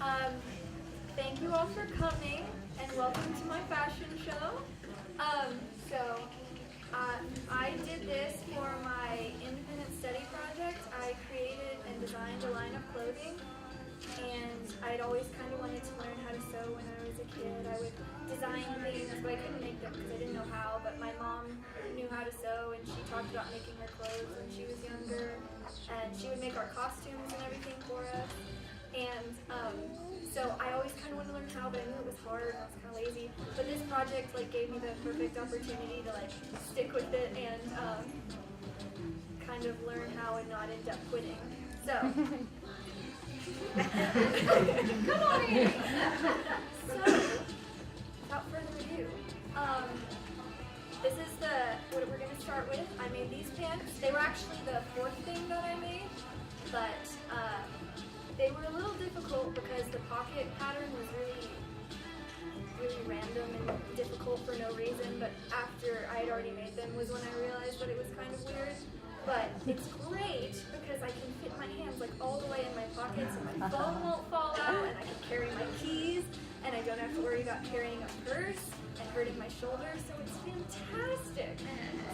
Um, Thank you all for coming and welcome to my fashion show. So I did this for my independent study project. I created and designed a line of clothing, and I'd always kind of wanted to learn how to sew when I was a kid. I would design things, but I couldn't make them because I didn't know how, but my mom knew how to sew, and she talked about making her clothes when she was younger, and she would make our costumes and everything for us. And so I always kind of wanted to learn how, but I knew it was hard and I was kind of lazy. But this project gave me the perfect opportunity to stick with it and kind of learn how and not end up quitting. So, come on in. So, without further ado, this is what we're going to start with. I made these pants. They were actually the fourth thing that I made, but they were a little difficult because the pocket pattern was really random and difficult for no reason, but after I had already made them was when I realized that it was kind of weird. But it's great because I can fit my hands all the way in my pockets and my phone won't fall out, and I can carry my keys, and I don't have to worry about carrying a purse and hurting my shoulders, so it's fantastic.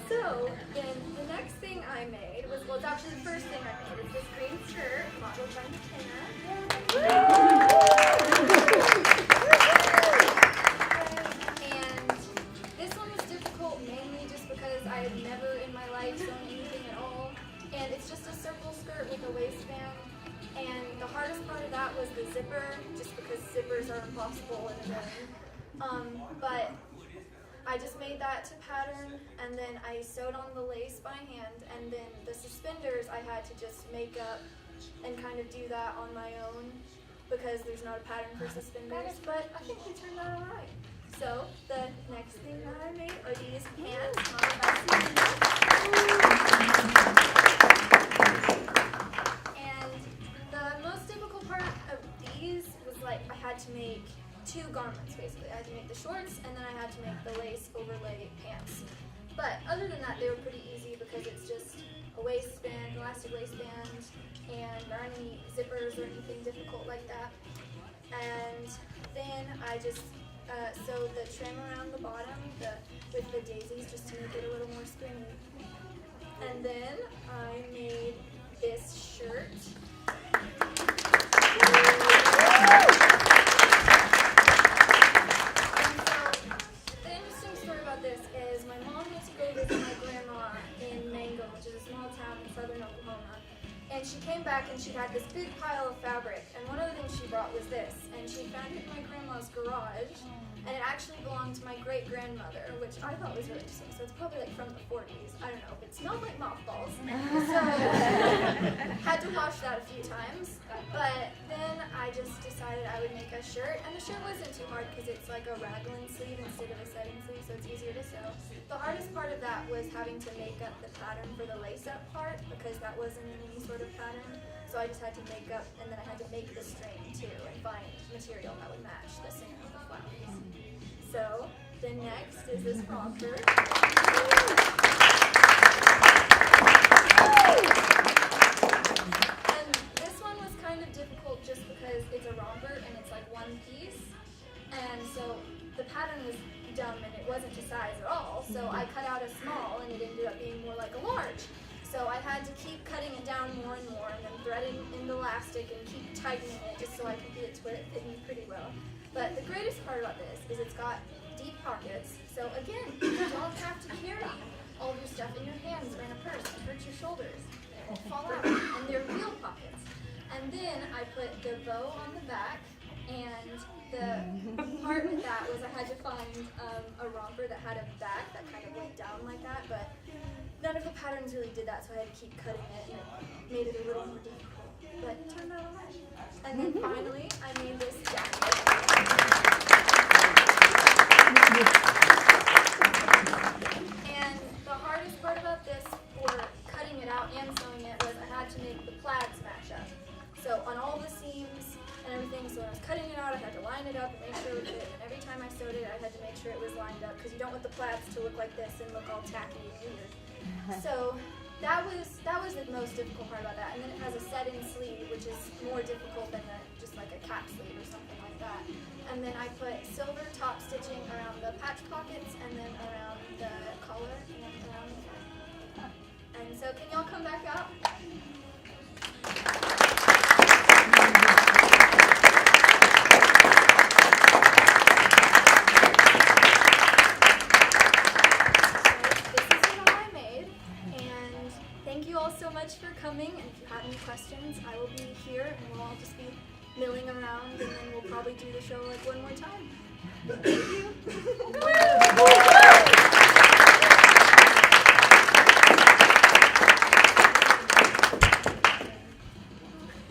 So then the next thing I made was, it's actually the first thing I made. It's this green skirt, modeled by McKenna. And this one was difficult mainly just because I had never in my life sewn anything at all. And it's just a circle skirt with a waistband. And the hardest part of that was the zipper, just because zippers are impossible in a million. But I just made that to pattern, and then I sewed on the lace by hand, and then the suspenders I had to just make up and kind of do that on my own because there's not a pattern for suspenders, but I think they turned out alright. So the next thing that I made are these pants modeled by Susan. And the most difficult part of these was I had to make two garments basically. I had to make the shorts and then I had to make the lace overlay pants. But other than that, they were pretty easy because it's just a waistband, elastic waistband, and there aren't any zippers or anything difficult like that. And then I just sewed the trim around the bottom with the daisies just to make it a little more springy. And then I made this shirt. And she came back and she had this big pile of fabric, and one of the things she brought was this, and she found it in my grandma's garage, and it actually belonged to my great-grandmother, which I thought was really interesting, so it's probably from the 40s, I don't know, but it smelled like mothballs, so had to wash that a few times, but then I just decided I would make a shirt, and the shirt wasn't too hard because it's like a raglan sleeve instead of a setting sleeve, so it's easier to sew. The hardest part of that was having to make up the pattern for the lace-up part, because that wasn't in any sort of pattern, so I just had to make up, and then I had to make the string too, and find material that would match the center of the flowers. So, then next is this romper. And this one was kind of difficult just because it's a romper and it's one piece, and so the pattern was dumb and it wasn't to size at all, so I cut out a small and it ended up being more like a large. So I had to keep cutting it down more and more, and then threading in the elastic and keep tightening it just so I could get it to where it fit me pretty well. But the greatest part about this is it's got deep pockets, so again, you don't have to carry all of your stuff in your hands or in a purse and hurt your shoulders. It won't fall out, and they're real pockets. And then I put the bow on the back, and the part with that was I had to find a romper that had a back that kind of went down like that, but none of the patterns really did that, so I had to keep cutting it, and it made it a little more difficult, but it turned out alright. And then finally, I made this jacket. And the hardest part about this for cutting it out and sewing it was I had to make the plaids match up. So on all the seams and everything, so when I was cutting it out, I had to line it up and make sure it would fit, and every time I sewed it, I had to make sure it was lined up, because you don't want the plaids to look like this and look all tacky and weird. So that was the most difficult part about that. And then it has a set-in sleeve, which is more difficult than just like a cap sleeve or something like that. And then I put silver top stitching around the patch pockets and then around the collar and around the hair. And so can y'all come back out? So much for coming, and if you have any questions, I will be here and we'll all just be milling around, and then we'll probably do the show like one more time. Thank you.